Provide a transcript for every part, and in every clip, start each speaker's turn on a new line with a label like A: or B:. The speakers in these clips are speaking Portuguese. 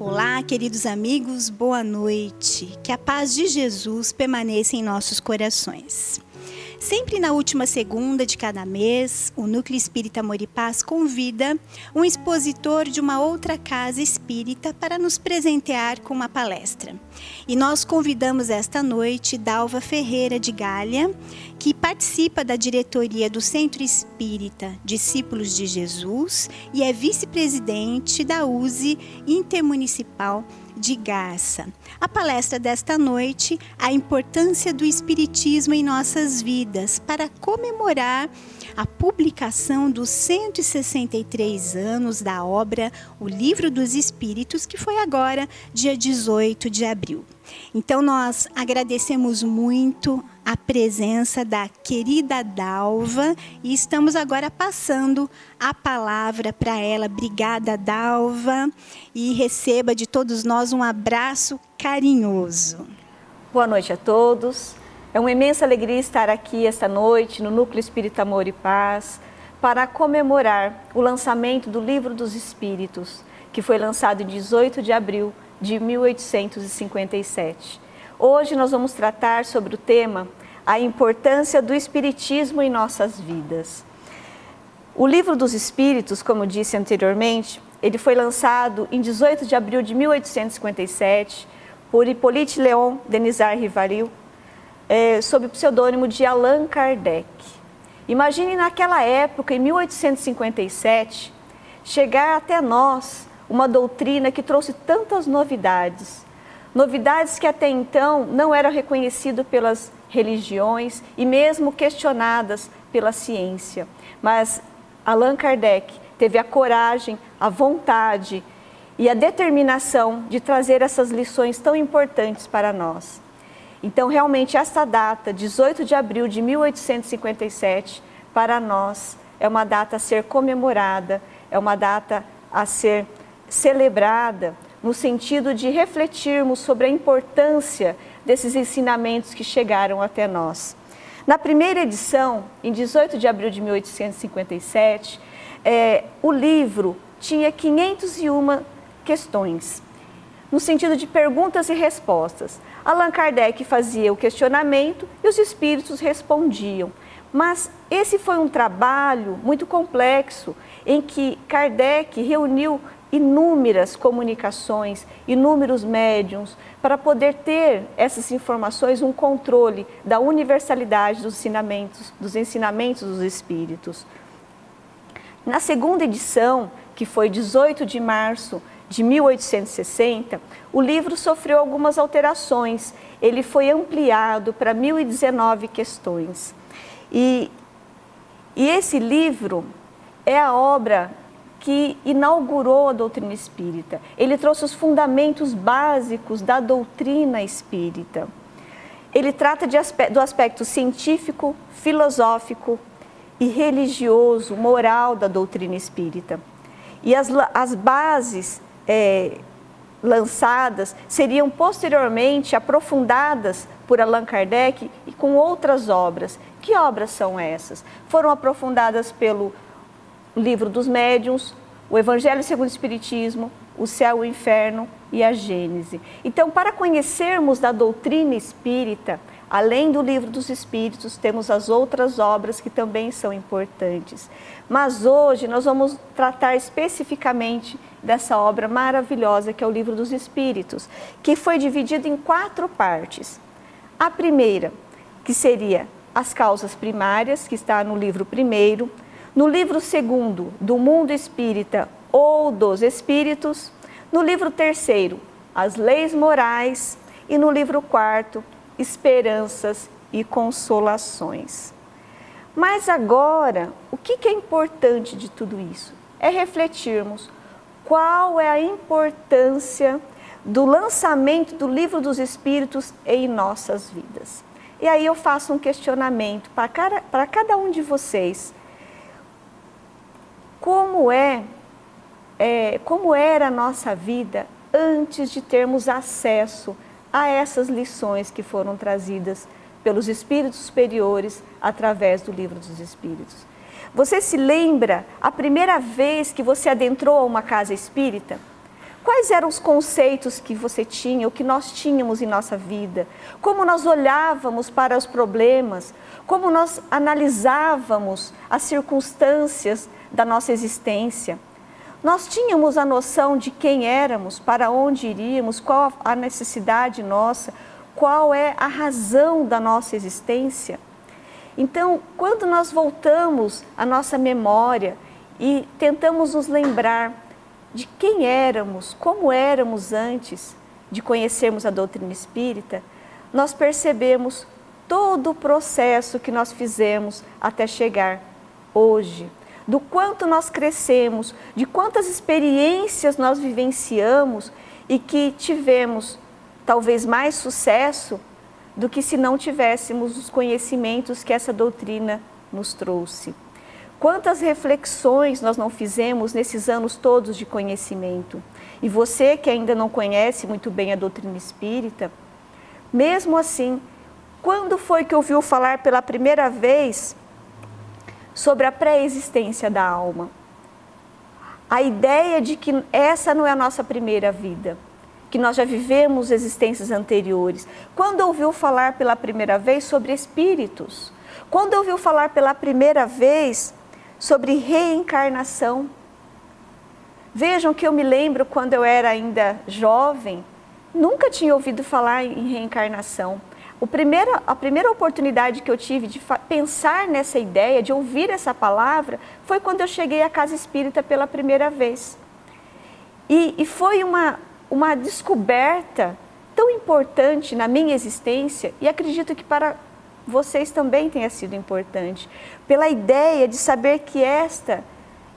A: Olá, queridos amigos, boa noite. Que a paz de Jesus permaneça em nossos corações. Sempre na última segunda de cada mês, o Núcleo Espírita Amor e Paz convida um expositor de uma outra casa espírita para nos presentear com uma palestra. E nós convidamos esta noite Dalva Ferreira de Galha, que participa da diretoria do Centro Espírita Discípulos de Jesus e é vice-presidente da USE Intermunicipal de Garça. A palestra desta noite, a importância do Espiritismo em nossas vidas, para comemorar a publicação dos 163 anos da obra O Livro dos Espíritos, que foi agora, dia 18 de abril. Então, nós agradecemos muito a presença da querida Dalva e estamos agora passando a palavra para ela. Obrigada, Dalva, e receba de todos nós um abraço carinhoso.
B: Boa noite a todos. É uma imensa alegria estar aqui esta noite no Núcleo Espírita Amor e Paz para comemorar o lançamento do Livro dos Espíritos, que foi lançado em 18 de abril de 1857. Hoje nós vamos tratar sobre o tema a importância do Espiritismo em nossas vidas. O Livro dos Espíritos, como disse anteriormente, ele foi lançado em 18 de abril de 1857 por Hippolyte Léon Denisard Rivaril, sob o pseudônimo de Allan Kardec. Imagine naquela época, em 1857, chegar até nós uma doutrina que trouxe tantas novidades. Novidades que até então não eram reconhecidas pelas religiões e mesmo questionadas pela ciência. Mas Allan Kardec teve a coragem, a vontade e a determinação de trazer essas lições tão importantes para nós. Então, realmente, esta data, 18 de abril de 1857, para nós é uma data a ser comemorada, é uma data a ser celebrada, no sentido de refletirmos sobre a importância desses ensinamentos que chegaram até nós. Na primeira edição, em 18 de abril de 1857, o livro tinha 501 questões, no sentido de perguntas e respostas. Allan Kardec fazia o questionamento e os espíritos respondiam. Mas esse foi um trabalho muito complexo, em que Kardec reuniu inúmeras comunicações, inúmeros médiuns, para poder ter essas informações, um controle da universalidade dos ensinamentos dos espíritos. Na segunda edição, que foi 18 de março de 1860, o livro sofreu algumas alterações. Ele foi ampliado para 1019 questões. E esse livro é a obra que inaugurou a doutrina espírita. Ele trouxe os fundamentos básicos da doutrina espírita. Ele trata do aspecto científico, filosófico e religioso, moral da doutrina espírita. E as bases lançadas seriam posteriormente aprofundadas por Allan Kardec e com outras obras. Que obras são essas? Foram aprofundadas pelo Livro dos Médiuns, o Evangelho segundo o Espiritismo, o Céu e o Inferno e a Gênese. Então, para conhecermos da doutrina espírita, além do Livro dos Espíritos, temos as outras obras que também são importantes. Mas hoje nós vamos tratar especificamente dessa obra maravilhosa que é o Livro dos Espíritos, que foi dividido em 4 partes. A primeira, que seria as causas primárias, que está no livro primeiro. No livro segundo, do mundo espírita ou dos espíritos. No livro terceiro, as leis morais. E no livro quarto, esperanças e consolações. Mas agora, o que é importante de tudo isso? É refletirmos qual é a importância do lançamento do Livro dos Espíritos em nossas vidas. E aí eu faço um questionamento para cada um de vocês. Como era a nossa vida antes de termos acesso a essas lições que foram trazidas pelos espíritos superiores através do Livro dos Espíritos? Você se lembra a primeira vez que você adentrou a uma casa espírita? Quais eram os conceitos que você tinha, ou que nós tínhamos em nossa vida? Como nós olhávamos para os problemas? Como nós analisávamos as circunstâncias da nossa existência? Nós tínhamos a noção de quem éramos, para onde iríamos, qual a necessidade nossa, qual é a razão da nossa existência? Então, quando nós voltamos à nossa memória e tentamos nos lembrar de quem éramos, como éramos antes de conhecermos a doutrina espírita, nós percebemos todo o processo que nós fizemos até chegar hoje, do quanto nós crescemos, de quantas experiências nós vivenciamos e que tivemos talvez mais sucesso do que se não tivéssemos os conhecimentos que essa doutrina nos trouxe. Quantas reflexões nós não fizemos nesses anos todos de conhecimento? E você que ainda não conhece muito bem a doutrina espírita, mesmo assim, quando foi que ouviu falar pela primeira vez sobre a pré-existência da alma? A ideia de que essa não é a nossa primeira vida, que nós já vivemos existências anteriores. Quando ouviu falar pela primeira vez sobre espíritos? Quando ouviu falar pela primeira vez sobre reencarnação? Vejam que eu me lembro quando eu era ainda jovem, nunca tinha ouvido falar em reencarnação. A primeira oportunidade que eu tive de pensar nessa ideia, de ouvir essa palavra, foi quando eu cheguei à casa espírita pela primeira vez. E foi uma descoberta tão importante na minha existência, e acredito que para vocês também tenha sido importante, pela ideia de saber que esta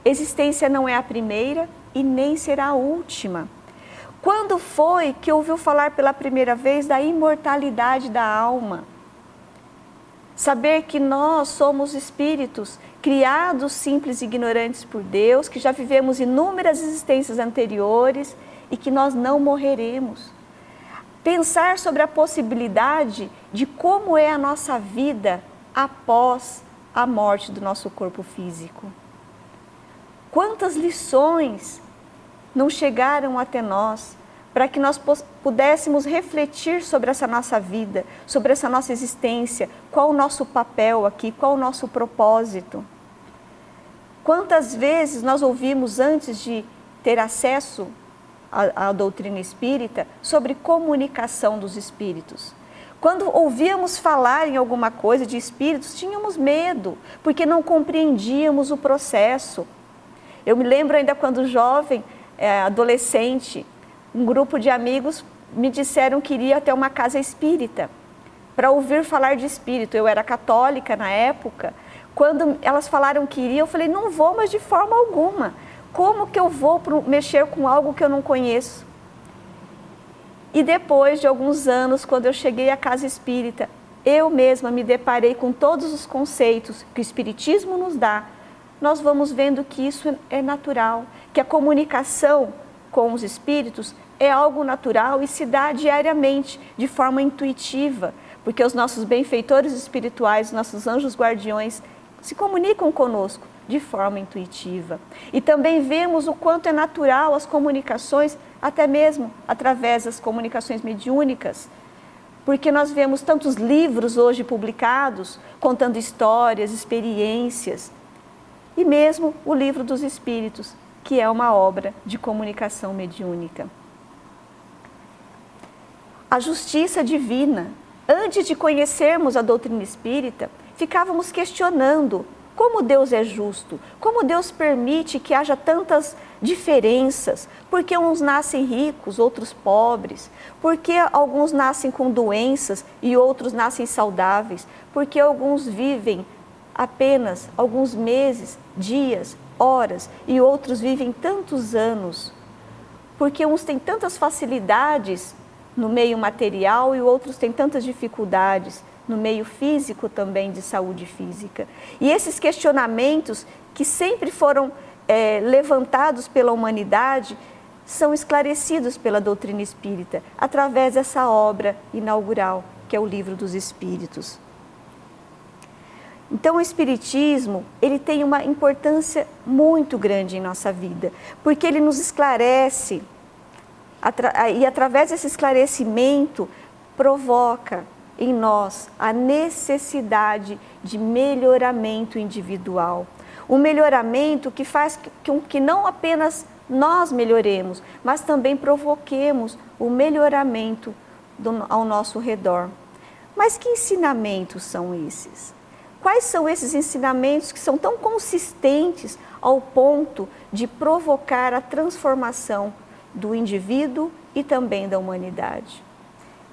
B: existência não é a primeira e nem será a última. Quando foi que ouviu falar pela primeira vez da imortalidade da alma? Saber que nós somos espíritos criados simples e ignorantes por Deus, que já vivemos inúmeras existências anteriores e que nós não morreremos. Pensar sobre a possibilidade de como é a nossa vida após a morte do nosso corpo físico. Quantas lições não chegaram até nós para que nós pudéssemos refletir sobre essa nossa vida, sobre essa nossa existência, qual o nosso papel aqui, qual o nosso propósito. Quantas vezes nós ouvimos antes de ter acesso à doutrina espírita sobre comunicação dos espíritos? Quando ouvíamos falar em alguma coisa de espíritos, tínhamos medo, porque não compreendíamos o processo. Eu me lembro ainda quando jovem, adolescente, um grupo de amigos me disseram que iria até uma casa espírita para ouvir falar de espírito. Eu era católica na época. Quando elas falaram que iriam, eu falei, não vou, mas de forma alguma. Como que eu vou mexer com algo que eu não conheço? E depois de alguns anos, quando eu cheguei à casa espírita, eu mesma me deparei com todos os conceitos que o espiritismo nos dá. Nós vamos vendo que isso é natural, que a comunicação com os espíritos é algo natural e se dá diariamente, de forma intuitiva, porque os nossos benfeitores espirituais, nossos anjos guardiões, se comunicam conosco de forma intuitiva. E também vemos o quanto é natural as comunicações, até mesmo através das comunicações mediúnicas, porque nós vemos tantos livros hoje publicados, contando histórias, experiências, e mesmo o Livro dos Espíritos, que é uma obra de comunicação mediúnica. A justiça divina. Antes de conhecermos a doutrina espírita, ficávamos questionando como Deus é justo, como Deus permite que haja tantas diferenças, porque uns nascem ricos, outros pobres, porque alguns nascem com doenças e outros nascem saudáveis, porque alguns vivem apenas alguns meses, dias, horas, e outros vivem tantos anos, porque uns têm tantas facilidades no meio material e outros têm tantas dificuldades no meio físico também, de saúde física. E esses questionamentos que sempre foram levantados pela humanidade são esclarecidos pela doutrina espírita através dessa obra inaugural, que é o Livro dos Espíritos. Então o Espiritismo, ele tem uma importância muito grande em nossa vida, porque ele nos esclarece E através desse esclarecimento, provoca em nós a necessidade de melhoramento individual. Um melhoramento que faz com que não apenas nós melhoremos, mas também provoquemos o melhoramento ao nosso redor. Mas que ensinamentos são esses? Quais são esses ensinamentos que são tão consistentes ao ponto de provocar a transformação do indivíduo e também da humanidade?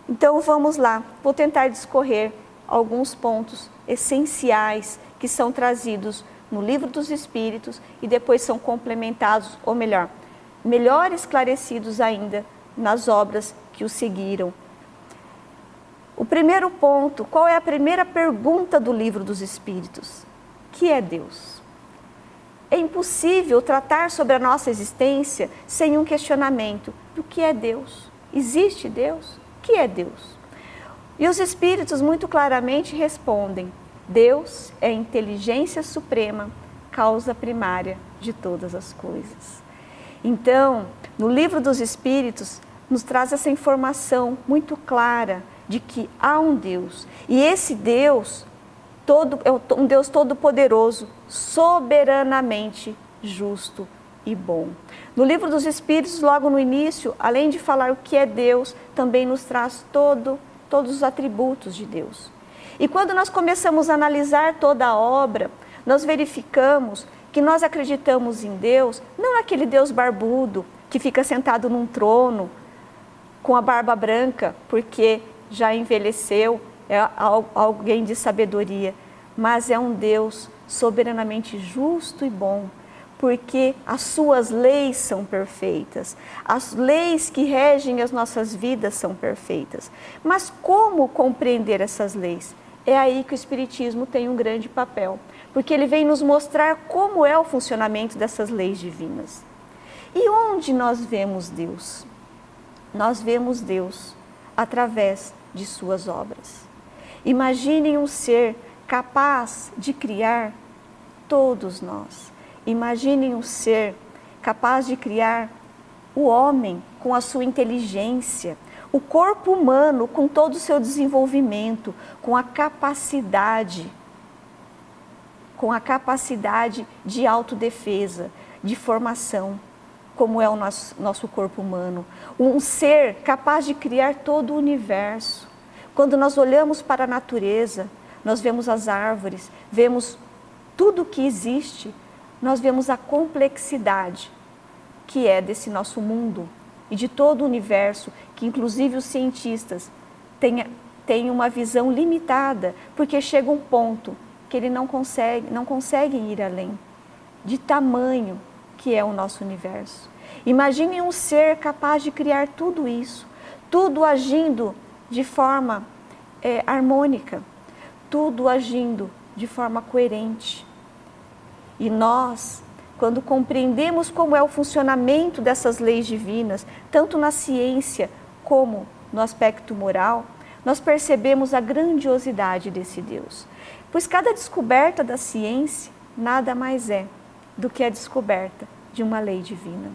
B: Então vamos lá, vou tentar discorrer alguns pontos essenciais que são trazidos no Livro dos Espíritos e depois são complementados, ou melhor esclarecidos ainda nas obras que o seguiram. O primeiro ponto, qual é a primeira pergunta do Livro dos Espíritos? Que é Deus? É impossível tratar sobre a nossa existência sem um questionamento do que é Deus. Existe Deus? O que é Deus? E os Espíritos muito claramente respondem: Deus é a inteligência suprema, causa primária de todas as coisas. Então, no Livro dos Espíritos, nos traz essa informação muito clara de que há um Deus. E esse Deus é um Deus todo-poderoso, soberanamente justo e bom. No Livro dos Espíritos, logo no início, além de falar o que é Deus, também nos traz todos os atributos de Deus. E quando nós começamos a analisar toda a obra, nós verificamos que nós acreditamos em Deus, não aquele Deus barbudo que fica sentado num trono com a barba branca, porque já envelheceu, é alguém de sabedoria, mas é um Deus soberanamente justo e bom, porque as suas leis são perfeitas, as leis que regem as nossas vidas são perfeitas. Mas como compreender essas leis? É aí que o Espiritismo tem um grande papel, porque ele vem nos mostrar como é o funcionamento dessas leis divinas. E onde nós vemos Deus? Nós vemos Deus através de suas obras. Imaginem um ser capaz de criar todos nós. Imaginem um ser capaz de criar o homem com a sua inteligência, o corpo humano com todo o seu desenvolvimento, com a capacidade de autodefesa, de formação, como é o nosso corpo humano. Um ser capaz de criar todo o universo. Quando nós olhamos para a natureza, nós vemos as árvores, vemos tudo que existe, nós vemos a complexidade que é desse nosso mundo e de todo o universo, que inclusive os cientistas têm uma visão limitada, porque chega um ponto que eles não conseguem ir além, de tamanho que é o nosso universo. Imagine um ser capaz de criar tudo isso, tudo agindo de forma harmônica, tudo agindo de forma coerente. E nós, quando compreendemos como é o funcionamento dessas leis divinas, tanto na ciência como no aspecto moral, nós percebemos a grandiosidade desse Deus. Pois cada descoberta da ciência nada mais é do que a descoberta de uma lei divina.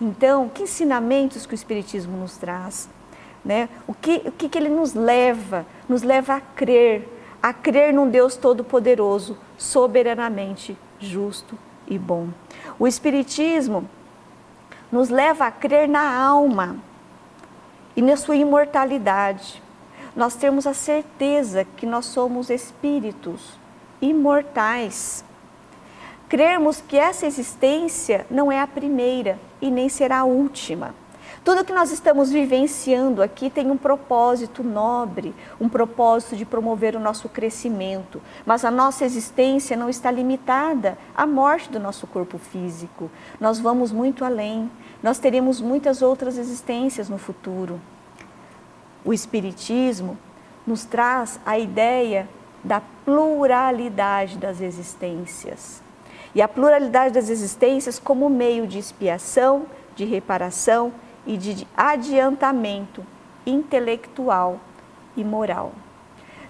B: Então, que ensinamentos que o Espiritismo nos traz? Né? O que ele nos leva? Nos leva a crer num Deus todo-poderoso, soberanamente justo e bom. O Espiritismo nos leva a crer na alma e na sua imortalidade. Nós temos a certeza que nós somos espíritos imortais. Crermos que essa existência não é a primeira e nem será a última. Tudo que nós estamos vivenciando aqui tem um propósito nobre, um propósito de promover o nosso crescimento. Mas a nossa existência não está limitada à morte do nosso corpo físico. Nós vamos muito além, nós teremos muitas outras existências no futuro. O Espiritismo nos traz a ideia da pluralidade das existências. E a pluralidade das existências como meio de expiação, de reparação e de adiantamento intelectual e moral.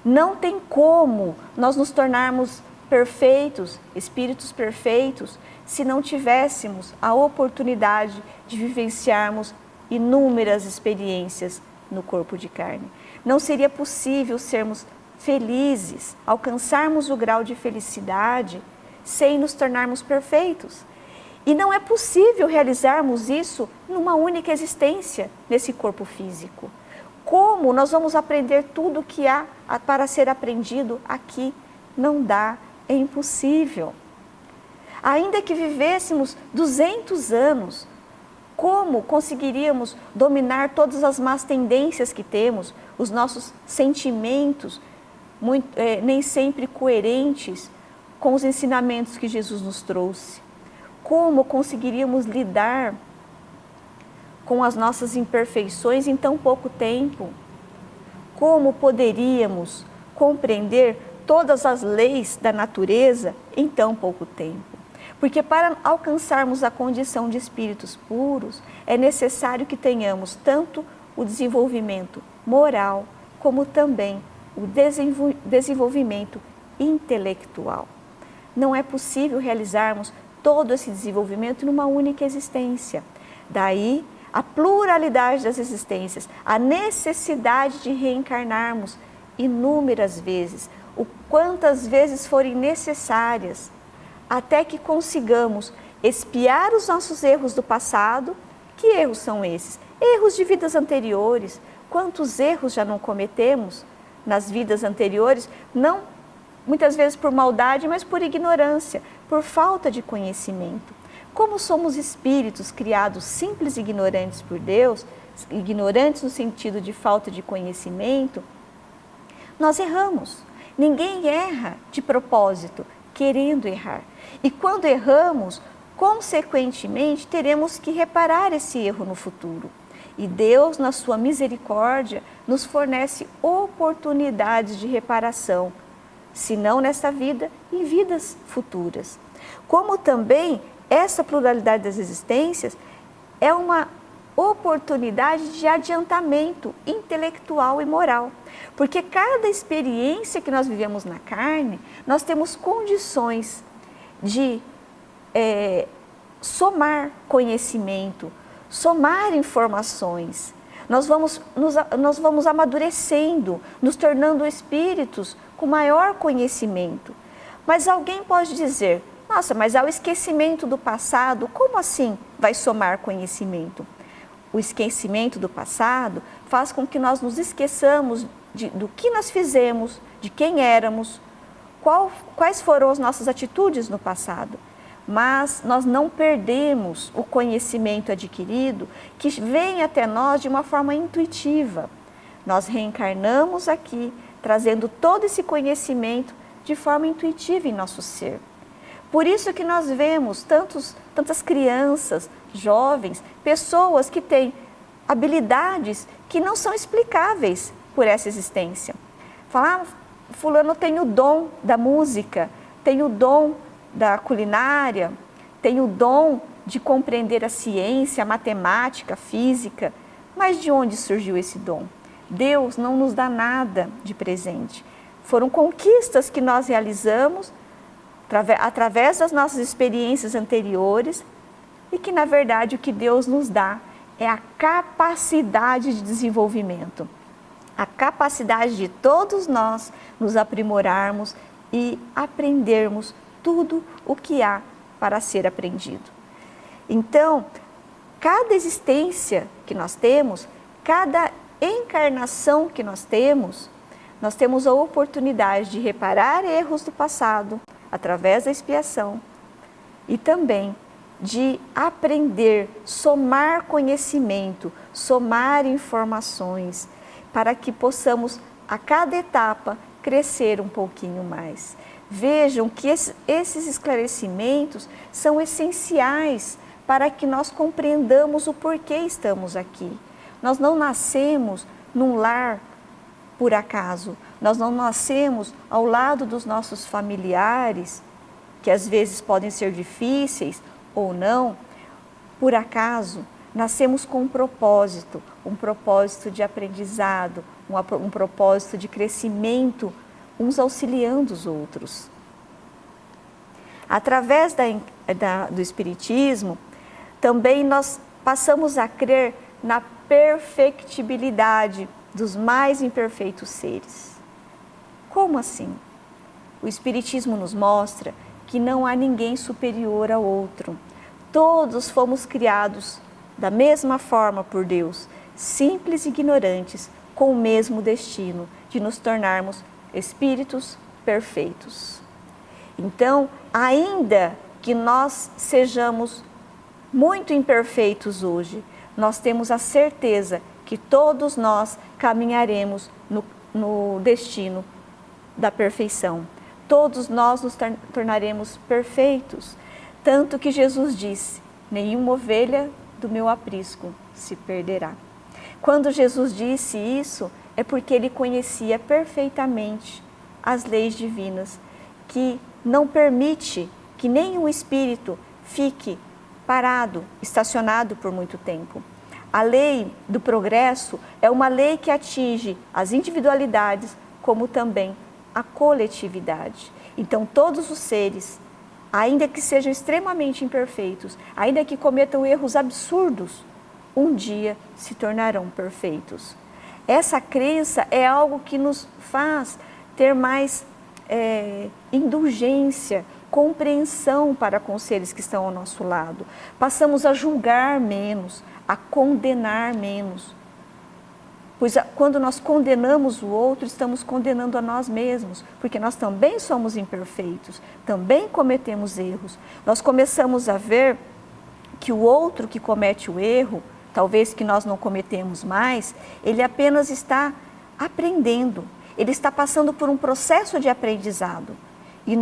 B: Não tem como nós nos tornarmos perfeitos, espíritos perfeitos, se não tivéssemos a oportunidade de vivenciarmos inúmeras experiências no corpo de carne. Não seria possível sermos felizes, alcançarmos o grau de felicidade sem nos tornarmos perfeitos. E não é possível realizarmos isso numa única existência, nesse corpo físico. Como nós vamos aprender tudo o que há para ser aprendido aqui? Não dá, é impossível. Ainda que vivêssemos 200 anos, como conseguiríamos dominar todas as más tendências que temos, os nossos sentimentos, nem sempre coerentes com os ensinamentos que Jesus nos trouxe? Como conseguiríamos lidar com as nossas imperfeições em tão pouco tempo? Como poderíamos compreender todas as leis da natureza em tão pouco tempo? Porque para alcançarmos a condição de espíritos puros, é necessário que tenhamos tanto o desenvolvimento moral, como também o desenvolvimento intelectual. Não é possível realizarmos todo esse desenvolvimento numa única existência. Daí a pluralidade das existências, a necessidade de reencarnarmos inúmeras vezes, o quantas vezes forem necessárias, até que consigamos expiar os nossos erros do passado. Que erros são esses? Erros de vidas anteriores. Quantos erros já não cometemos nas vidas anteriores, não muitas vezes por maldade, mas por ignorância, por falta de conhecimento. Como somos espíritos criados simples e ignorantes por Deus, ignorantes no sentido de falta de conhecimento, nós erramos. Ninguém erra de propósito, querendo errar. E quando erramos, consequentemente, teremos que reparar esse erro no futuro. E Deus, na sua misericórdia, nos fornece oportunidades de reparação, se não nesta vida, em vidas futuras. Como também essa pluralidade das existências é uma oportunidade de adiantamento intelectual e moral. Porque cada experiência que nós vivemos na carne, nós temos condições de somar conhecimento, somar informações. Nós vamos amadurecendo, nos tornando espíritos com maior conhecimento. Mas alguém pode dizer, nossa, mas ao esquecimento do passado, como assim vai somar conhecimento? O esquecimento do passado faz com que nós nos esqueçamos do que nós fizemos, de quem éramos, quais foram as nossas atitudes no passado. Mas nós não perdemos o conhecimento adquirido que vem até nós de uma forma intuitiva. Nós reencarnamos aqui, trazendo todo esse conhecimento de forma intuitiva em nosso ser. Por isso que nós vemos tantas crianças, jovens, pessoas que têm habilidades que não são explicáveis por essa existência. Falar, fulano tem o dom da música, tem o dom da culinária, tem o dom de compreender a ciência, a matemática, a física. Mas de onde surgiu esse dom? Deus não nos dá nada de presente. Foram conquistas que nós realizamos através das nossas experiências anteriores e que, na verdade, o que Deus nos dá é a capacidade de desenvolvimento, a capacidade de todos nós nos aprimorarmos e aprendermos tudo o que há para ser aprendido. Então, cada existência que nós temos, cada encarnação que nós temos a oportunidade de reparar erros do passado através da expiação e também de aprender, somar conhecimento, somar informações, para que possamos a cada etapa crescer um pouquinho mais. Vejam que esses esclarecimentos são essenciais para que nós compreendamos o porquê estamos aqui. Nós não nascemos num lar por acaso, nós não nascemos ao lado dos nossos familiares, que às vezes podem ser difíceis ou não, por acaso. Nascemos com um propósito de aprendizado, um propósito de crescimento, uns auxiliando os outros. Através do Espiritismo, também nós passamos a crer na perfectibilidade dos mais imperfeitos seres. Como assim? O Espiritismo nos mostra que não há ninguém superior ao outro. Todos fomos criados da mesma forma por Deus, simples e ignorantes, com o mesmo destino de nos tornarmos espíritos perfeitos. Então, ainda que nós sejamos muito imperfeitos hoje, nós temos a certeza que todos nós caminharemos no destino da perfeição. Todos nós nos tornaremos perfeitos. Tanto que Jesus disse, nenhuma ovelha do meu aprisco se perderá. Quando Jesus disse isso, é porque ele conhecia perfeitamente as leis divinas, que não permite que nenhum espírito fique parado, estacionado por muito tempo. A lei do progresso é uma lei que atinge as individualidades, como também a coletividade. Então, todos os seres, ainda que sejam extremamente imperfeitos, ainda que cometam erros absurdos, um dia se tornarão perfeitos. Essa crença é algo que nos faz ter mais indulgência, compreensão para com os seres que estão ao nosso lado. Passamos a julgar menos, a condenar menos. Pois quando nós condenamos o outro, estamos condenando a nós mesmos, porque nós também somos imperfeitos, também cometemos erros. Nós começamos a ver que o outro que comete o erro, talvez que nós não cometemos mais, ele apenas está aprendendo, ele está passando por um processo de aprendizado. E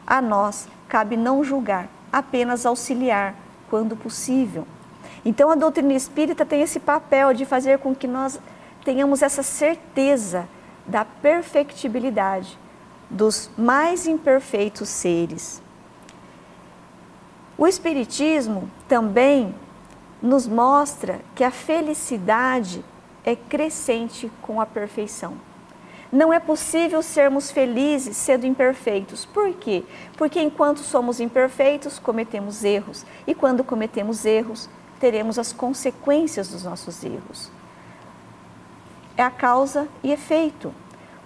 B: a nós, cabe não julgar, apenas auxiliar, quando possível. Então, a doutrina espírita tem esse papel de fazer com que nós tenhamos essa certeza da perfectibilidade dos mais imperfeitos seres. O Espiritismo também nos mostra que a felicidade é crescente com a perfeição. Não é possível sermos felizes sendo imperfeitos. Por quê? Porque enquanto somos imperfeitos, cometemos erros. E quando cometemos erros, teremos as consequências dos nossos erros. É a causa e efeito.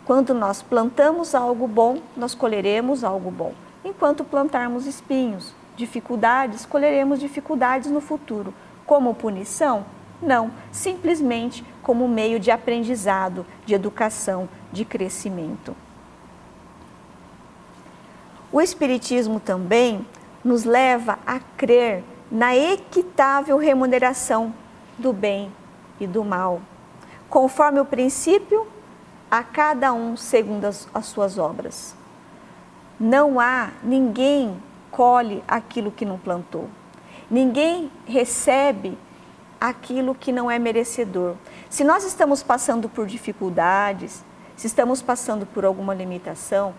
B: Quando nós plantamos algo bom, nós colheremos algo bom. Enquanto plantarmos espinhos, dificuldades, colheremos dificuldades no futuro. Como punição? Não, simplesmente como meio de aprendizado, de educação, de crescimento. O Espiritismo também nos leva a crer na equitável remuneração do bem e do mal, conforme o princípio, a cada um segundo as suas obras. Não há, ninguém colhe aquilo que não plantou. Ninguém recebe aquilo que não é merecedor. Se nós estamos passando por dificuldades, se estamos passando por alguma limitação,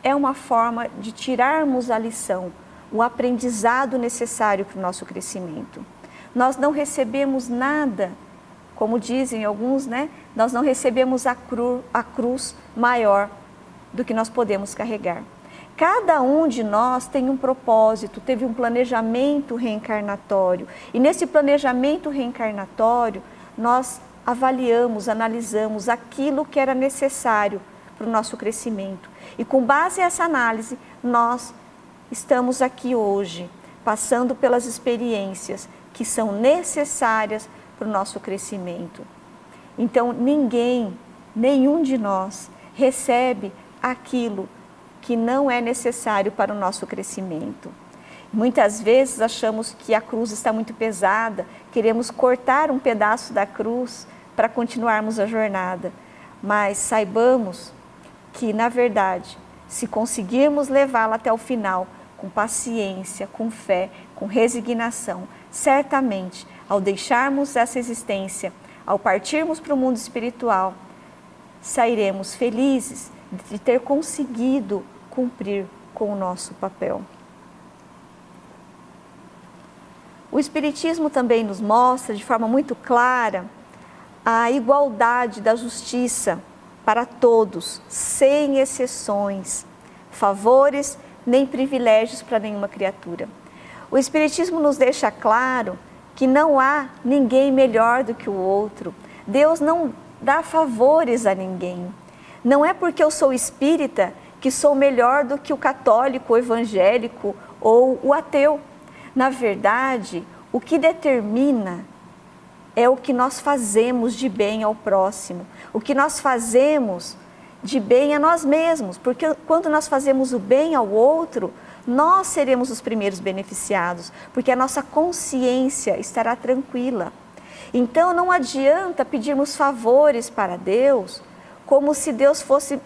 B: é uma forma de tirarmos a lição, o aprendizado necessário para o nosso crescimento. Nós não recebemos nada, como dizem alguns, nós não recebemos a cruz maior do que nós podemos carregar. Cada um de nós tem um propósito, teve um planejamento reencarnatório. E nesse planejamento reencarnatório, nós avaliamos, analisamos aquilo que era necessário para o nosso crescimento. E com base nessa análise, nós estamos aqui hoje, passando pelas experiências que são necessárias para o nosso crescimento. Então, nenhum de nós recebe aquilo que não é necessário para o nosso crescimento. Muitas vezes achamos que a cruz está muito pesada, queremos cortar um pedaço da cruz para continuarmos a jornada. Mas saibamos que, na verdade, se conseguirmos levá-la até o final, com paciência, com fé, com resignação, certamente, ao deixarmos essa existência, ao partirmos para o mundo espiritual, sairemos felizes de ter conseguido cumprir com o nosso papel. O Espiritismo também nos mostra de forma muito clara a igualdade da justiça para todos, sem exceções, favores nem privilégios para nenhuma criatura. O Espiritismo nos deixa claro que não há ninguém melhor do que o outro. Deus não dá favores a ninguém. Não é porque eu sou espírita que sou melhor do que o católico, o evangélico ou o ateu. Na verdade, o que determina é o que nós fazemos de bem ao próximo, o que nós fazemos de bem a nós mesmos, porque quando nós fazemos o bem ao outro, nós seremos os primeiros beneficiados, porque a nossa consciência estará tranquila. Então não adianta pedirmos favores para Deus, como se Deus fosse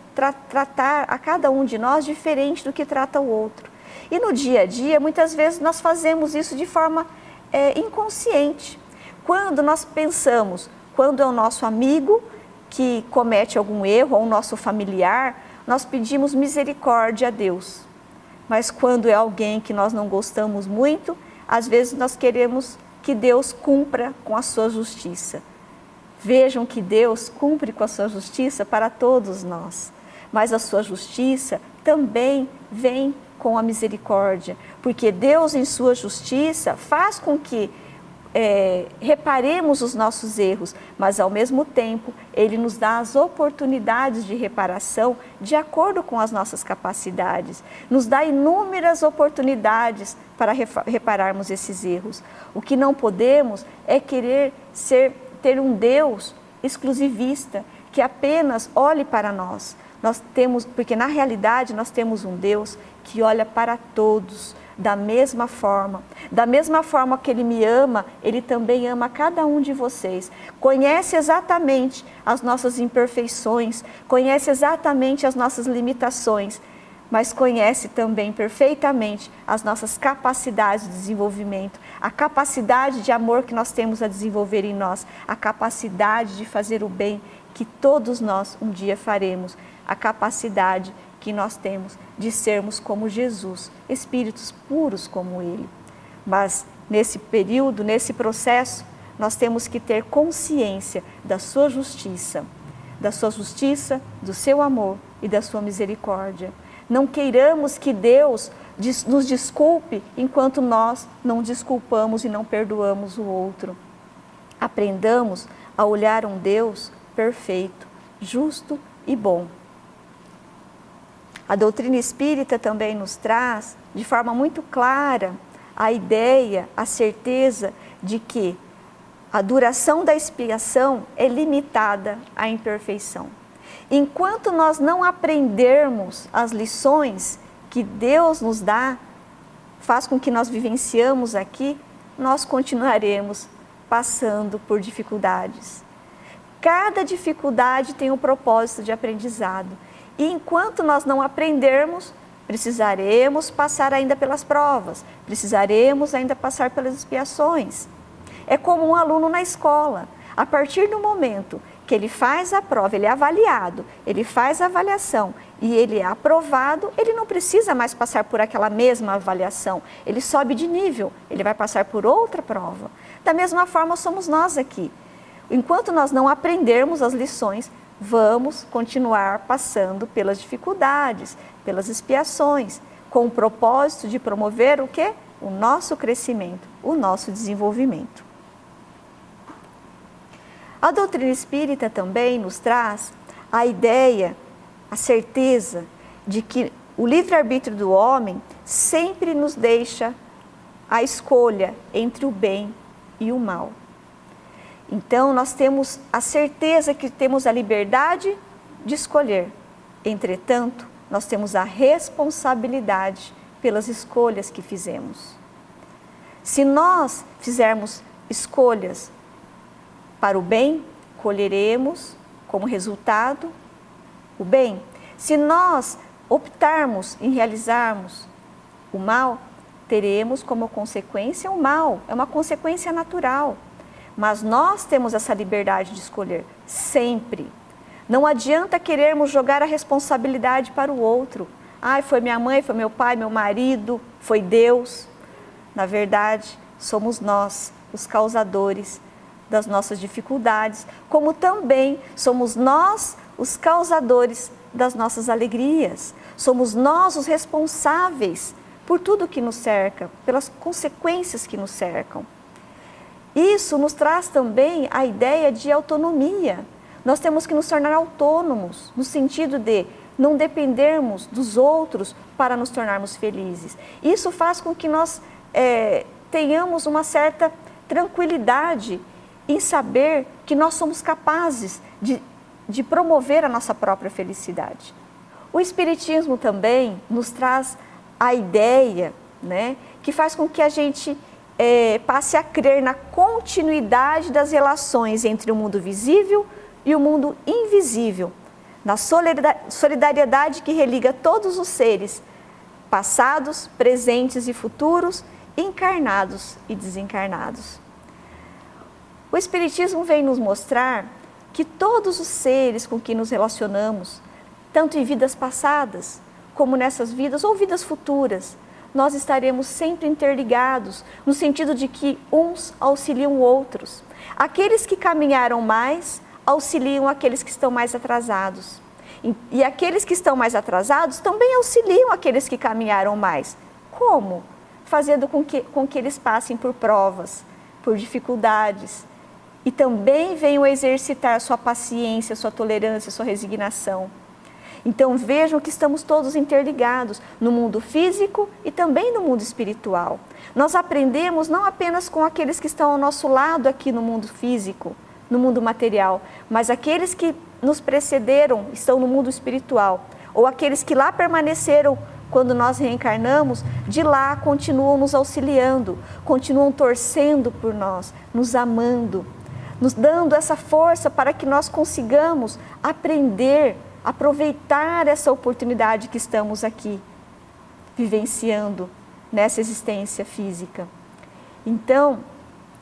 B: tratar a cada um de nós diferente do que trata o outro. E no dia a dia, muitas vezes nós fazemos isso de forma inconsciente. Quando nós pensamos, quando é o nosso amigo que comete algum erro, ou o nosso familiar, nós pedimos misericórdia a Deus. Mas quando é alguém que nós não gostamos muito, às vezes nós queremos que Deus cumpra com a sua justiça. Vejam que Deus cumpre com a sua justiça para todos nós, mas a sua justiça também vem com a misericórdia, porque Deus em sua justiça faz com que reparemos os nossos erros, mas ao mesmo tempo Ele nos dá as oportunidades de reparação de acordo com as nossas capacidades, nos dá inúmeras oportunidades para repararmos esses erros. O que não podemos é querer ter um Deus exclusivista, que apenas olhe para nós. Porque na realidade nós temos um Deus que olha para todos, da mesma forma que Ele me ama, Ele também ama cada um de vocês. Conhece exatamente as nossas imperfeições, conhece exatamente as nossas limitações, mas conhece também perfeitamente as nossas capacidades de desenvolvimento, a capacidade de amor que nós temos a desenvolver em nós, a capacidade de fazer o bem que todos nós um dia faremos, a capacidade que nós temos de sermos como Jesus, espíritos puros como Ele. Mas nesse período, nesse processo, nós temos que ter consciência da sua justiça, do seu amor e da sua misericórdia. Não queiramos que Deus nos desculpe enquanto nós não desculpamos e não perdoamos o outro. Aprendamos a olhar um Deus perfeito, justo e bom. A doutrina espírita também nos traz, de forma muito clara, a ideia, a certeza de que a duração da expiação é limitada à imperfeição. Enquanto nós não aprendermos as lições que Deus nos dá, faz com que nós vivenciamos aqui, nós continuaremos passando por dificuldades. Cada dificuldade tem um propósito de aprendizado. E enquanto nós não aprendermos, precisaremos passar ainda pelas provas, precisaremos ainda passar pelas expiações. É como um aluno na escola. A partir do momento que ele faz a prova, ele é avaliado, ele faz a avaliação e ele é aprovado, ele não precisa mais passar por aquela mesma avaliação, ele sobe de nível, ele vai passar por outra prova. Da mesma forma somos nós aqui. Enquanto nós não aprendermos as lições, vamos continuar passando pelas dificuldades, pelas expiações, com o propósito de promover o quê? O nosso crescimento, o nosso desenvolvimento. A doutrina espírita também nos traz a ideia, a certeza de que o livre-arbítrio do homem sempre nos deixa a escolha entre o bem e o mal. Então, nós temos a certeza que temos a liberdade de escolher. Entretanto, nós temos a responsabilidade pelas escolhas que fizemos. Se nós fizermos escolhas para o bem, colheremos como resultado o bem. Se nós optarmos em realizarmos o mal, teremos como consequência o mal. É uma consequência natural. Mas nós temos essa liberdade de escolher, sempre. Não adianta querermos jogar a responsabilidade para o outro. Foi minha mãe, foi meu pai, meu marido, foi Deus. Na verdade, somos nós os causadores das nossas dificuldades, como também somos nós os causadores das nossas alegrias. Somos nós os responsáveis por tudo que nos cerca, pelas consequências que nos cercam. Isso nos traz também a ideia de autonomia. Nós temos que nos tornar autônomos, no sentido de não dependermos dos outros para nos tornarmos felizes. Isso faz com que nós tenhamos uma certa tranquilidade em saber que nós somos capazes de promover a nossa própria felicidade. O Espiritismo também nos traz a ideia, né, que faz com que a gente passe a crer na continuidade das relações entre o mundo visível e o mundo invisível, na solidariedade que religa todos os seres, passados, presentes e futuros, encarnados e desencarnados. O Espiritismo vem nos mostrar que todos os seres com que nos relacionamos, tanto em vidas passadas, como nessas vidas ou vidas futuras, nós estaremos sempre interligados, no sentido de que uns auxiliam outros. Aqueles que caminharam mais, auxiliam aqueles que estão mais atrasados. E aqueles que estão mais atrasados também auxiliam aqueles que caminharam mais. Como? Fazendo com que eles passem por provas, por dificuldades. E também venham exercitar sua paciência, sua tolerância, sua resignação. Então vejam que estamos todos interligados no mundo físico e também no mundo espiritual. Nós aprendemos não apenas com aqueles que estão ao nosso lado aqui no mundo físico, no mundo material, mas aqueles que nos precederam, estão no mundo espiritual, ou aqueles que lá permaneceram quando nós reencarnamos, de lá continuam nos auxiliando, continuam torcendo por nós, nos amando, nos dando essa força para que nós consigamos aprender, aproveitar essa oportunidade que estamos aqui vivenciando nessa existência física. Então,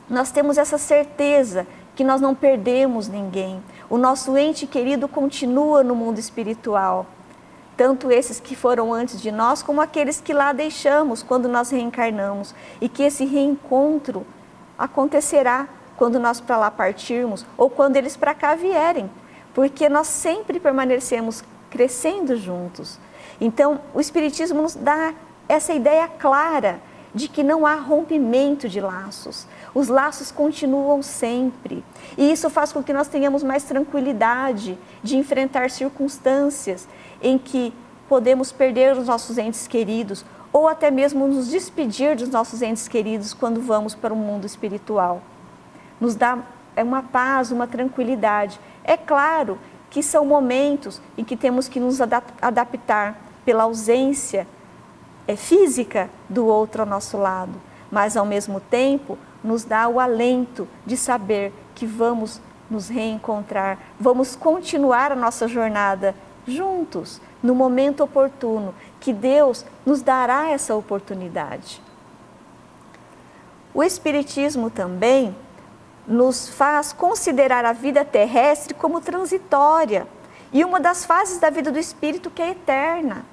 B: nós temos essa certeza que nós não perdemos ninguém. O nosso ente querido continua no mundo espiritual. Tanto esses que foram antes de nós, como aqueles que lá deixamos quando nós reencarnamos. E que esse reencontro acontecerá quando nós para lá partirmos ou quando eles para cá vierem. Porque nós sempre permanecemos crescendo juntos. Então, o Espiritismo nos dá essa ideia clara de que não há rompimento de laços. Os laços continuam sempre. E isso faz com que nós tenhamos mais tranquilidade de enfrentar circunstâncias em que podemos perder os nossos entes queridos ou até mesmo nos despedir dos nossos entes queridos quando vamos para o mundo espiritual. Nos dá uma paz, uma tranquilidade. É claro que são momentos em que temos que nos adaptar pela ausência física do outro ao nosso lado, mas ao mesmo tempo nos dá o alento de saber que vamos nos reencontrar, vamos continuar a nossa jornada juntos, no momento oportuno, que Deus nos dará essa oportunidade. O Espiritismo também nos faz considerar a vida terrestre como transitória e uma das fases da vida do Espírito que é eterna.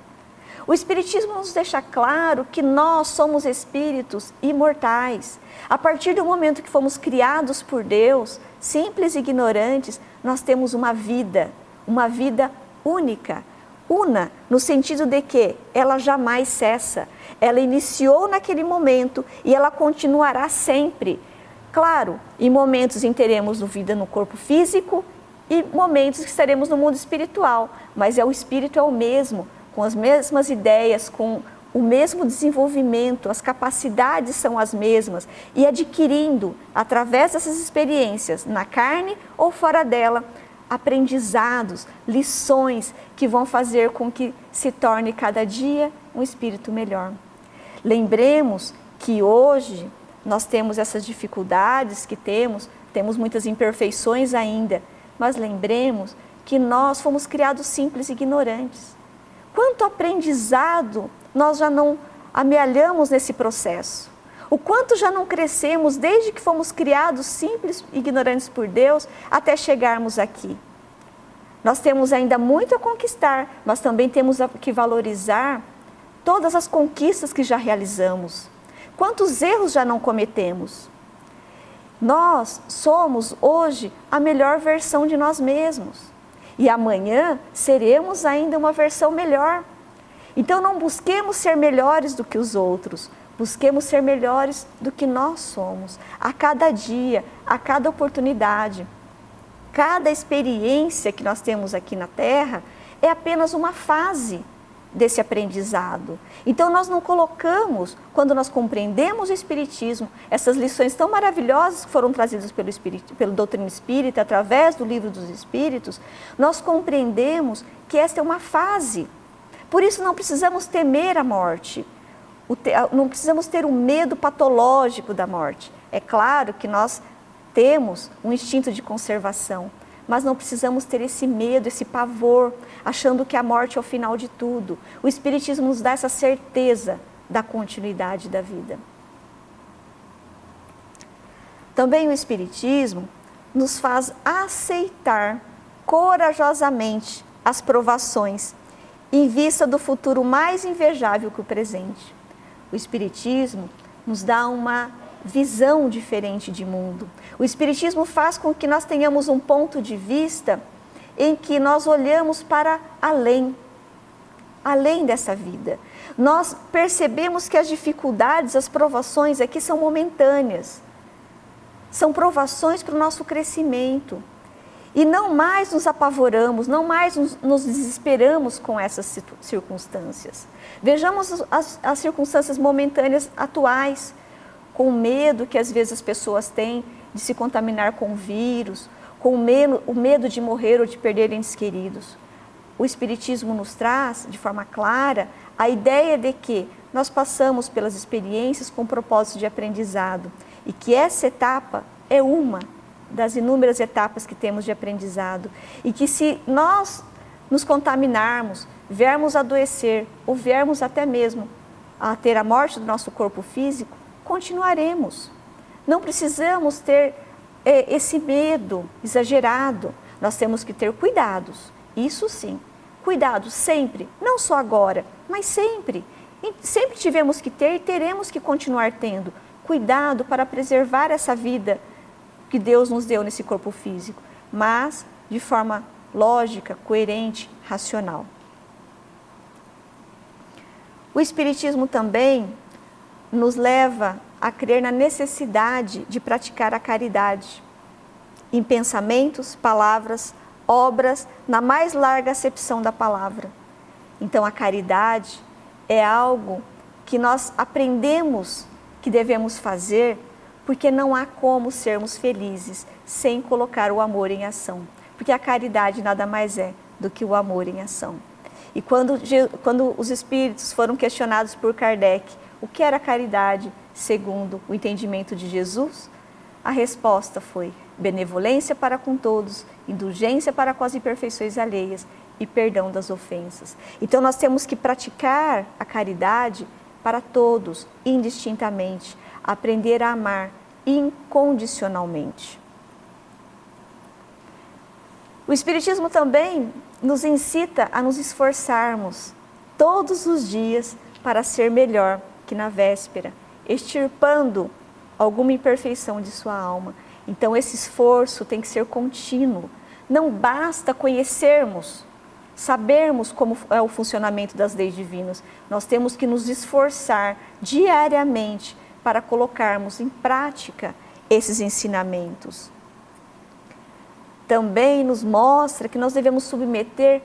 B: O Espiritismo nos deixa claro que nós somos espíritos imortais. A partir do momento que fomos criados por Deus, simples e ignorantes, nós temos uma vida única, una, no sentido de que ela jamais cessa. Ela iniciou naquele momento e ela continuará sempre. Claro, em momentos em teremos vida no corpo físico e momentos que estaremos no mundo espiritual, mas o espírito é o mesmo, com as mesmas ideias, com o mesmo desenvolvimento, as capacidades são as mesmas e adquirindo, através dessas experiências, na carne ou fora dela, aprendizados, lições que vão fazer com que se torne cada dia um espírito melhor. Lembremos que hoje nós temos essas dificuldades que temos muitas imperfeições ainda, mas lembremos que nós fomos criados simples e ignorantes. Quanto aprendizado nós já não amealhamos nesse processo? O quanto já não crescemos desde que fomos criados simples e ignorantes por Deus até chegarmos aqui? Nós temos ainda muito a conquistar, mas também temos que valorizar todas as conquistas que já realizamos. Quantos erros já não cometemos? Nós somos hoje a melhor versão de nós mesmos. E amanhã seremos ainda uma versão melhor. Então não busquemos ser melhores do que os outros, Busquemos ser melhores do que nós somos, a cada dia, a cada oportunidade. Cada experiência que nós temos aqui na Terra é apenas uma fase desse aprendizado. Então nós não colocamos, quando nós compreendemos o Espiritismo, essas lições tão maravilhosas que foram trazidas pelo doutrina espírita, através do Livro dos Espíritos, nós compreendemos que esta é uma fase. Por isso não precisamos temer a morte, não precisamos ter um medo patológico da morte. É claro que nós temos um instinto de conservação, mas não precisamos ter esse medo, esse pavor, achando que a morte é o final de tudo. O Espiritismo nos dá essa certeza da continuidade da vida. Também o Espiritismo nos faz aceitar corajosamente as provações em vista do futuro mais invejável que o presente. O Espiritismo nos dá uma visão diferente de mundo. O Espiritismo faz com que nós tenhamos um ponto de vista em que nós olhamos para além dessa vida. Nós percebemos que as dificuldades, as provações aqui são momentâneas. São provações para o nosso crescimento. E não mais nos apavoramos, não mais nos desesperamos com essas circunstâncias. Vejamos as circunstâncias momentâneas atuais, com o medo que às vezes as pessoas têm de se contaminar com o vírus, com o medo de morrer ou de perder entes queridos. O Espiritismo nos traz, de forma clara, a ideia de que nós passamos pelas experiências com propósito de aprendizado e que essa etapa é uma das inúmeras etapas que temos de aprendizado e que se nós nos contaminarmos, viermos adoecer ou viermos até mesmo a ter a morte do nosso corpo físico, continuaremos. Não precisamos ter esse medo exagerado. Nós temos que ter cuidados, isso sim. Cuidados sempre, não só agora, mas sempre. E sempre tivemos que ter e teremos que continuar tendo. Cuidado para preservar essa vida que Deus nos deu nesse corpo físico, mas de forma lógica, coerente, racional. O Espiritismo também nos leva a crer na necessidade de praticar a caridade em pensamentos, palavras, obras, na mais larga acepção da palavra. Então a caridade é algo que nós aprendemos que devemos fazer, porque não há como sermos felizes sem colocar o amor em ação. Porque a caridade nada mais é do que o amor em ação. E quando os espíritos foram questionados por Kardec, o que era caridade segundo o entendimento de Jesus? A resposta foi benevolência para com todos, indulgência para com as imperfeições alheias e perdão das ofensas. Então nós temos que praticar a caridade para todos, indistintamente, aprender a amar incondicionalmente. O Espiritismo também nos incita a nos esforçarmos todos os dias para ser melhor que na véspera, extirpando alguma imperfeição de sua alma. Então esse esforço tem que ser contínuo. Não basta conhecermos, sabermos como é o funcionamento das leis divinas. Nós temos que nos esforçar diariamente para colocarmos em prática esses ensinamentos. Também nos mostra que nós devemos submeter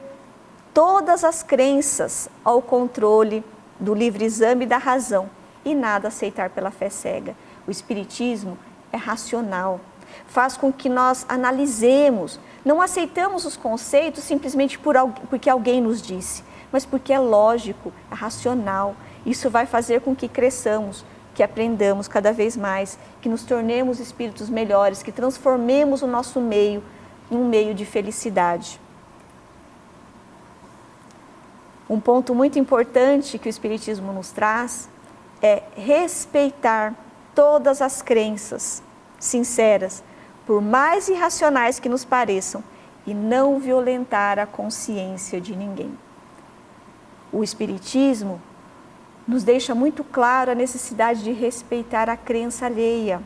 B: todas as crenças ao controle do livre exame da razão e nada aceitar pela fé cega. O Espiritismo é racional, faz com que nós analisemos, não aceitamos os conceitos simplesmente porque alguém nos disse, mas porque é lógico, é racional. Isso vai fazer com que cresçamos, que aprendamos cada vez mais, que nos tornemos espíritos melhores, que transformemos o nosso meio em um meio de felicidade. Um ponto muito importante que o Espiritismo nos traz é respeitar todas as crenças sinceras, por mais irracionais que nos pareçam, e não violentar a consciência de ninguém. O Espiritismo nos deixa muito claro a necessidade de respeitar a crença alheia,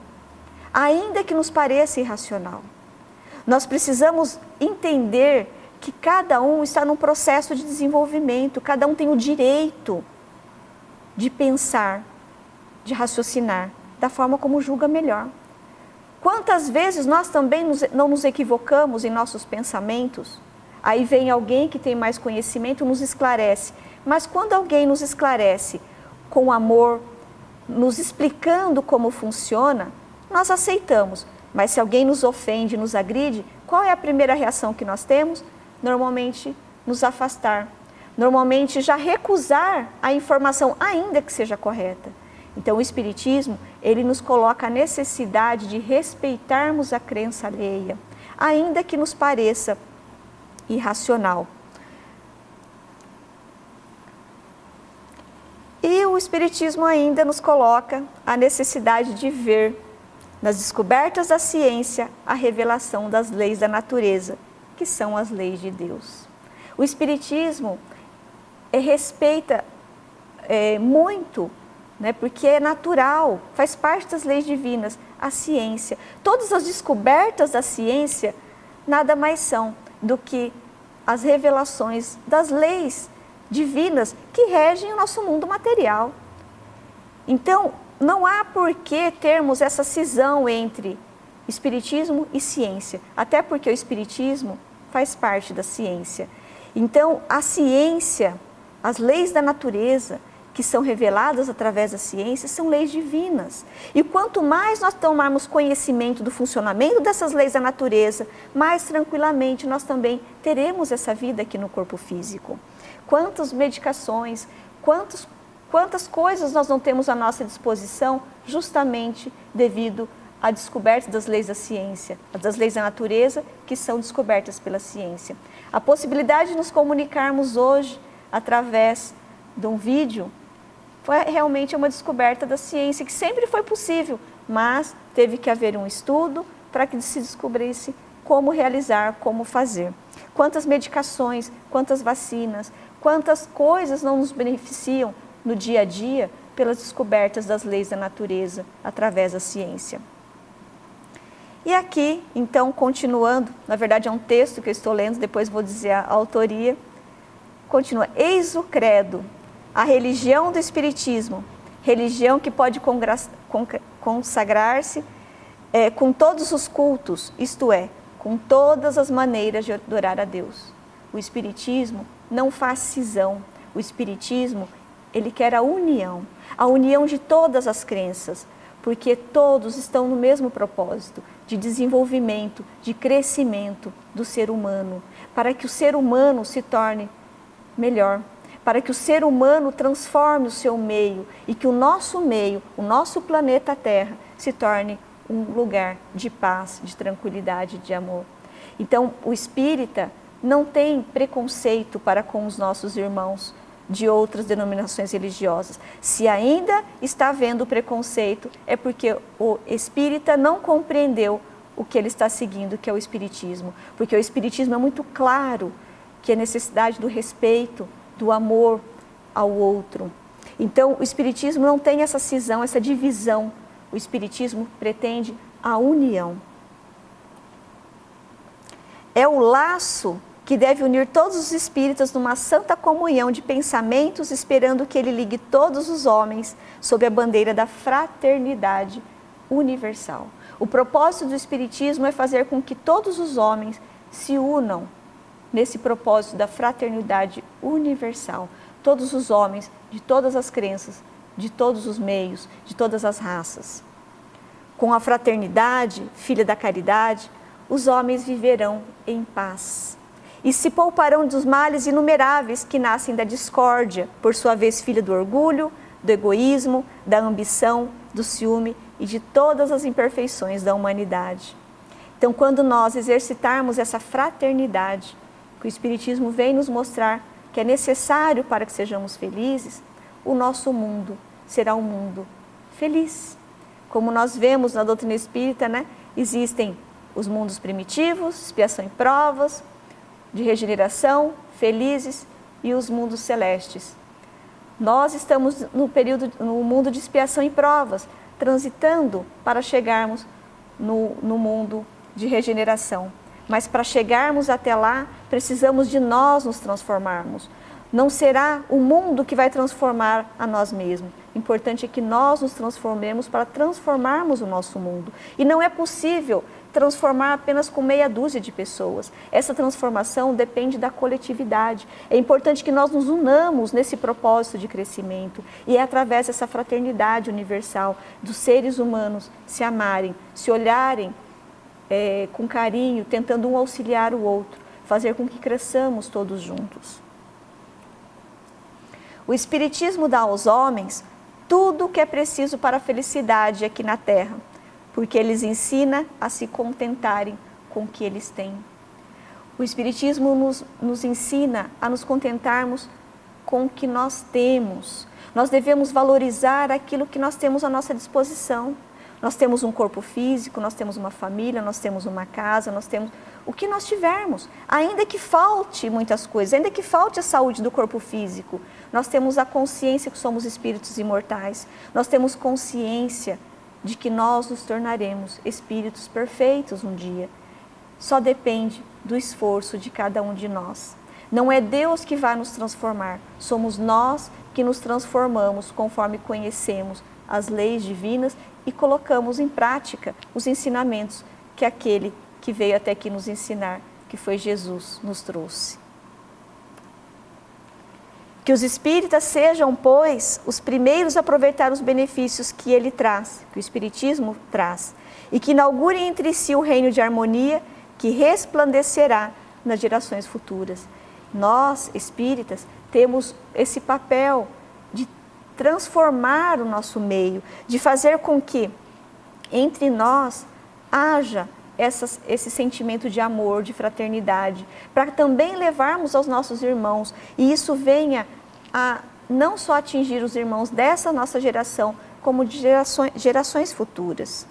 B: ainda que nos pareça irracional. Nós precisamos entender que cada um está num processo de desenvolvimento, cada um tem o direito de pensar de raciocinar da forma como julga melhor. Quantas vezes nós também não nos equivocamos em nossos pensamentos? Aí vem alguém que tem mais conhecimento, nos esclarece. Mas quando alguém nos esclarece com amor, nos explicando como funciona, nós aceitamos. Mas se alguém nos ofende, nos agride, qual é a primeira reação que nós temos? Normalmente, nos afastar. Normalmente, já recusar a informação, ainda que seja correta. Então, o Espiritismo, ele nos coloca a necessidade de respeitarmos a crença alheia, ainda que nos pareça irracional. E o Espiritismo ainda nos coloca a necessidade de ver nas descobertas da ciência a revelação das leis da natureza, que são as leis de Deus. O Espiritismo respeita muito, né, porque é natural, faz parte das leis divinas, a ciência. Todas as descobertas da ciência nada mais são do que as revelações das leis divinas que regem o nosso mundo material. Então, não há por que termos essa cisão entre Espiritismo e ciência, até porque o Espiritismo faz parte da ciência. Então, a ciência, as leis da natureza, que são reveladas através da ciência, são leis divinas. E quanto mais nós tomarmos conhecimento do funcionamento dessas leis da natureza, mais tranquilamente nós também teremos essa vida aqui no corpo físico. Quantas medicações, quantas coisas nós não temos à nossa disposição justamente devido à descoberta das leis da ciência, das leis da natureza que são descobertas pela ciência. A possibilidade de nos comunicarmos hoje através de um vídeo foi realmente uma descoberta da ciência que sempre foi possível, mas teve que haver um estudo para que se descobrisse como realizar, como fazer. Quantas medicações, quantas vacinas, quantas coisas não nos beneficiam no dia a dia pelas descobertas das leis da natureza através da ciência. E aqui, então, continuando, na verdade é um texto que eu estou lendo, depois vou dizer a autoria, continua: eis o credo, a religião do Espiritismo, religião que pode consagrar-se com todos os cultos, isto é, com todas as maneiras de adorar a Deus. O Espiritismo não faz cisão, o Espiritismo, ele quer a união de todas as crenças, porque todos estão no mesmo propósito, de desenvolvimento, de crescimento do ser humano, para que o ser humano se torne melhor, para que o ser humano transforme o seu meio e que o nosso meio, o nosso planeta Terra, se torne um lugar de paz, de tranquilidade, de amor. Então, o espírita não tem preconceito para com os nossos irmãos de outras denominações religiosas. Se ainda está havendo preconceito, é porque o espírita não compreendeu o que ele está seguindo, que é o espiritismo. Porque o espiritismo é muito claro que a necessidade do respeito, do amor ao outro. Então, o espiritismo não tem essa cisão, essa divisão. O espiritismo pretende a união. É o laço que deve unir todos os espíritas numa santa comunhão de pensamentos, esperando que ele ligue todos os homens sob a bandeira da fraternidade universal. O propósito do espiritismo é fazer com que todos os homens se unam nesse propósito da fraternidade universal. Todos os homens, de todas as crenças, de todos os meios, de todas as raças. Com a fraternidade, filha da caridade, os homens viverão em paz. E se pouparão dos males inumeráveis que nascem da discórdia, por sua vez filha do orgulho, do egoísmo, da ambição, do ciúme e de todas as imperfeições da humanidade. Então, quando nós exercitarmos essa fraternidade, que o Espiritismo vem nos mostrar que é necessário para que sejamos felizes, o nosso mundo será um mundo feliz. Como nós vemos na doutrina espírita, né? Existem os mundos primitivos, expiação e provas, de regeneração, felizes, e os mundos celestes. Nós estamos no mundo de expiação e provas, transitando para chegarmos no mundo de regeneração. Mas para chegarmos até lá, precisamos de nós nos transformarmos. Não será o mundo que vai transformar a nós mesmos. O importante é que nós nos transformemos para transformarmos o nosso mundo. E não é possível transformar apenas com meia dúzia de pessoas. Essa transformação depende da coletividade. É importante que nós nos unamos nesse propósito de crescimento. E é através dessa fraternidade universal dos seres humanos se amarem, se olharem com carinho, tentando um auxiliar o outro, fazer com que cresçamos todos juntos. O Espiritismo dá aos homens tudo o que é preciso para a felicidade aqui na Terra, porque eles ensina a se contentarem com o que eles têm. O Espiritismo nos ensina a nos contentarmos com o que nós temos. Nós devemos valorizar aquilo que nós temos à nossa disposição. Nós temos um corpo físico, nós temos uma família, nós temos uma casa, nós temos o que nós tivermos. Ainda que falte muitas coisas, ainda que falte a saúde do corpo físico, nós temos a consciência que somos espíritos imortais. Nós temos consciência de que nós nos tornaremos espíritos perfeitos um dia. Só depende do esforço de cada um de nós. Não é Deus que vai nos transformar, somos nós que nos transformamos conforme conhecemos as leis divinas e colocamos em prática os ensinamentos que aquele que veio até aqui nos ensinar, que foi Jesus, nos trouxe. Que os espíritas sejam, pois, os primeiros a aproveitar os benefícios que ele traz, que o Espiritismo traz, e que inaugurem entre si o reino de harmonia que resplandecerá nas gerações futuras. Nós, espíritas, temos esse papel de transformar o nosso meio, de fazer com que entre nós haja esse sentimento de amor, de fraternidade, para também levarmos aos nossos irmãos, e isso venha a não só atingir os irmãos dessa nossa geração, como de gerações futuras.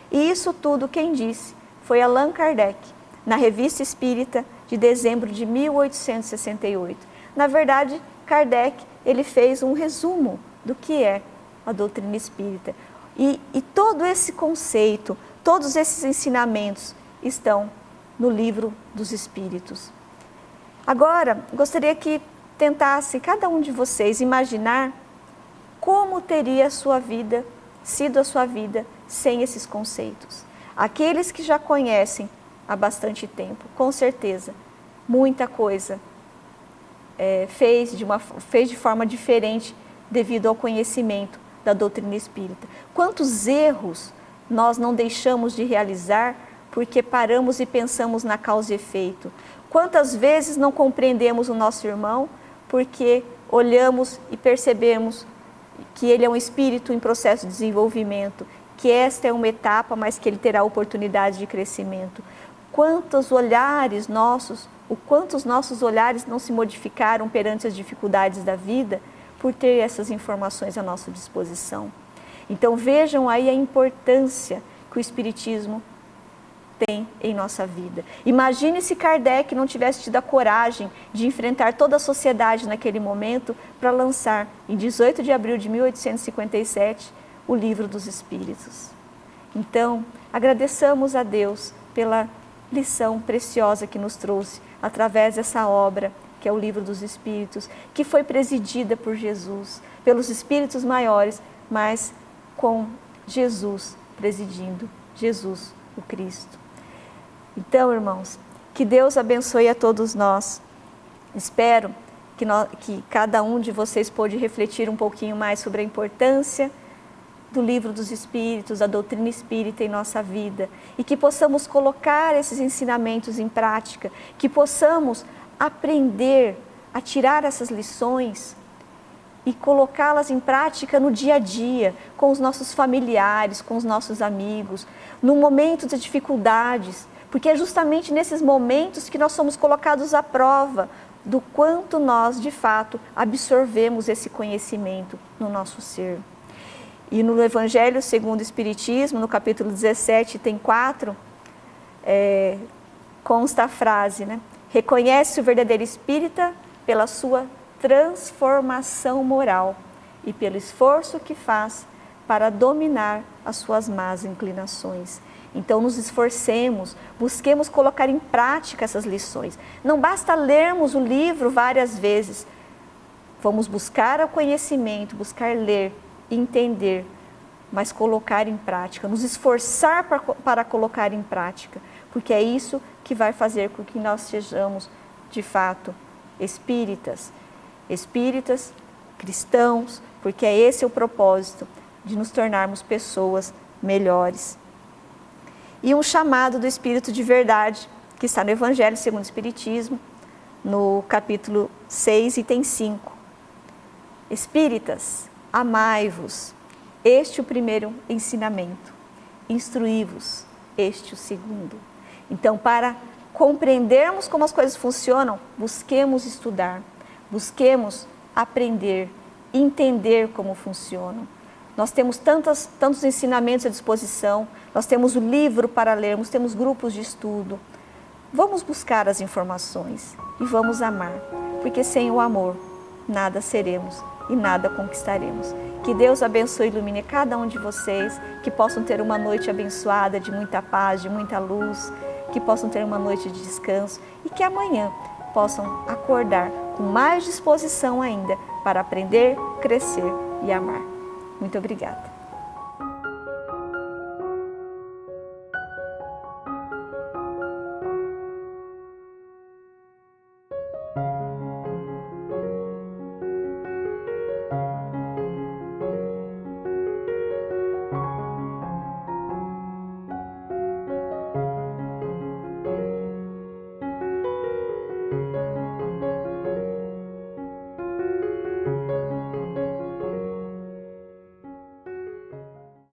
B: E isso tudo quem disse foi Allan Kardec, na Revista Espírita de dezembro de 1868. Na verdade, Kardec ele fez um resumo do que é a doutrina espírita. E todo esse conceito, todos esses ensinamentos estão no Livro dos Espíritos. Agora, gostaria que tentasse cada um de vocês imaginar como teria sido a sua vida sem esses conceitos. Aqueles que já conhecem há bastante tempo, com certeza, muita coisa fez de forma diferente devido ao conhecimento da doutrina espírita. Quantos erros nós não deixamos de realizar porque paramos e pensamos na causa e efeito? Quantas vezes não compreendemos o nosso irmão porque olhamos e percebemos que ele é um espírito em processo de desenvolvimento, que esta é uma etapa, mas que ele terá oportunidade de crescimento? Quantos nossos olhares não se modificaram perante as dificuldades da vida por ter essas informações à nossa disposição? Então vejam aí a importância que o Espiritismo tem em nossa vida. Imagine se Kardec não tivesse tido a coragem de enfrentar toda a sociedade naquele momento para lançar, em 18 de abril de 1857, o Livro dos Espíritos. Então, agradeçamos a Deus pela lição preciosa que nos trouxe através dessa obra, que é o Livro dos Espíritos, que foi presidida por Jesus, pelos Espíritos maiores, mas com Jesus presidindo, Jesus, o Cristo. Então, irmãos, que Deus abençoe a todos nós. Espero que cada um de vocês pôde refletir um pouquinho mais sobre a importância do Livro dos Espíritos, da doutrina espírita em nossa vida, e que possamos colocar esses ensinamentos em prática, que possamos aprender a tirar essas lições e colocá-las em prática no dia a dia, com os nossos familiares, com os nossos amigos, no momento de dificuldades, porque é justamente nesses momentos que nós somos colocados à prova do quanto nós, de fato, absorvemos esse conhecimento no nosso ser. E no Evangelho segundo o Espiritismo, no capítulo 17, item 4, consta a frase, né? Reconhece o verdadeiro espírita pela sua transformação moral e pelo esforço que faz para dominar as suas más inclinações. Então, nos esforcemos, busquemos colocar em prática essas lições. Não basta lermos o livro várias vezes, Vamos buscar o conhecimento, buscar ler, entender, mas colocar em prática, nos esforçar para colocar em prática, porque é isso que vai fazer com que nós sejamos, de fato, espíritas, cristãos, porque é esse o propósito, de nos tornarmos pessoas melhores. E um chamado do Espírito de verdade, que está no Evangelho segundo o Espiritismo, no capítulo 6, item 5. Espíritas, amai-vos, este o primeiro ensinamento, instruí-vos, este o segundo. Então, para compreendermos como as coisas funcionam, busquemos estudar, busquemos aprender, entender como funcionam. Nós temos tantos ensinamentos à disposição, nós temos o livro para lermos, temos grupos de estudo. Vamos buscar as informações e vamos amar, porque sem o amor nada seremos e nada conquistaremos. Que Deus abençoe e ilumine cada um de vocês, que possam ter uma noite abençoada, de muita paz, de muita luz, que possam ter uma noite de descanso e que amanhã possam acordar com mais disposição ainda para aprender, crescer e amar. Muito obrigada.